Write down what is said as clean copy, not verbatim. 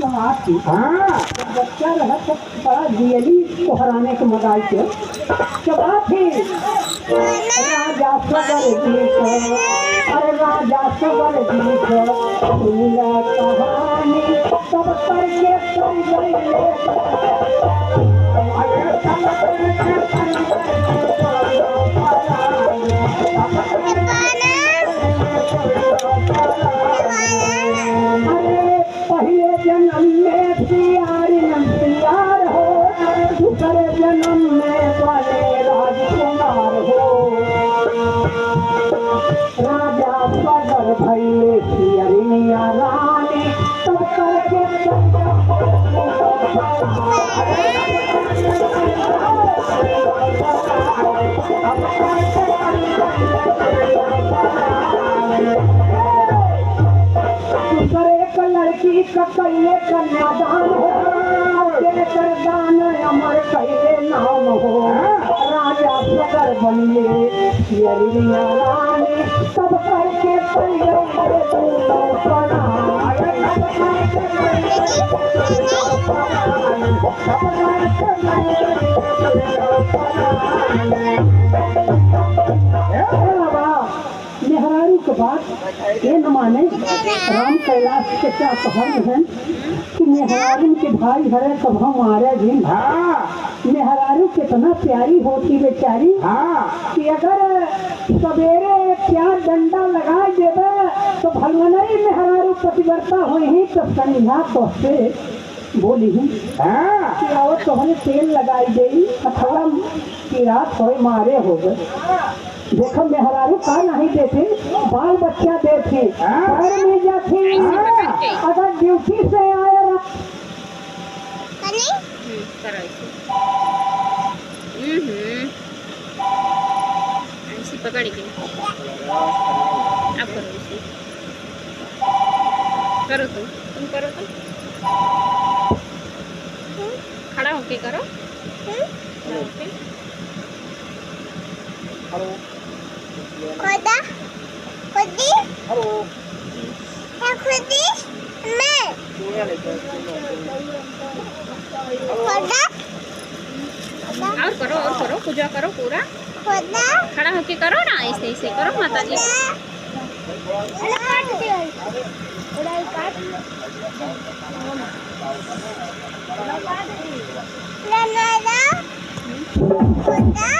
आपकी हाँ बच्चा रहा तो बड़ा जियली को हराने के मदाई के जब आप थी राजा सबर जी को अरे राजा सबर जी को सुनला कहानी सब करके चल गई पहले जन्म में प्यारी नंदियार हो दूसरे जन्म में बने राजकुमार हो राजा सगर भैले सियरिया रानी तब करके एक लड़की का कहिए कन्यादान हो देकर दान अमर कहिए नाम हो राजा सगर बनिए यरिया रानी सब करके मेहरारू के बाद ये न माने राम कैलाश के क्या कहन है कि मेहरारू के भाई हरे कब हम मारे भी मेहरारू कितना प्यारी होती बेचारी कि अगर सवेरे प्यार डंडा लगा देवे तो भलवनई मेहरारू पतिव्रता हुई ही तो संध्या तो से बोली ही कि आओ तोहने तेल लगाई गई अथवा की रात हो मारे हो गए देखो मेहरारू का नहीं देते बाल बच्चा देते घर में जाते अगर ड्यूटी से आए पकड़ के अब करो इसे करो तुम करो तो खड़ा होके करो खड़ा होके खोदा खोदी हेलो खोदी मैं खोदा और करो पूजा करो पूरा खोदा खड़ा होके करो ना ऐसे ऐसे करो माता जी काट दे उड़ाई काट ना ना ना खोदा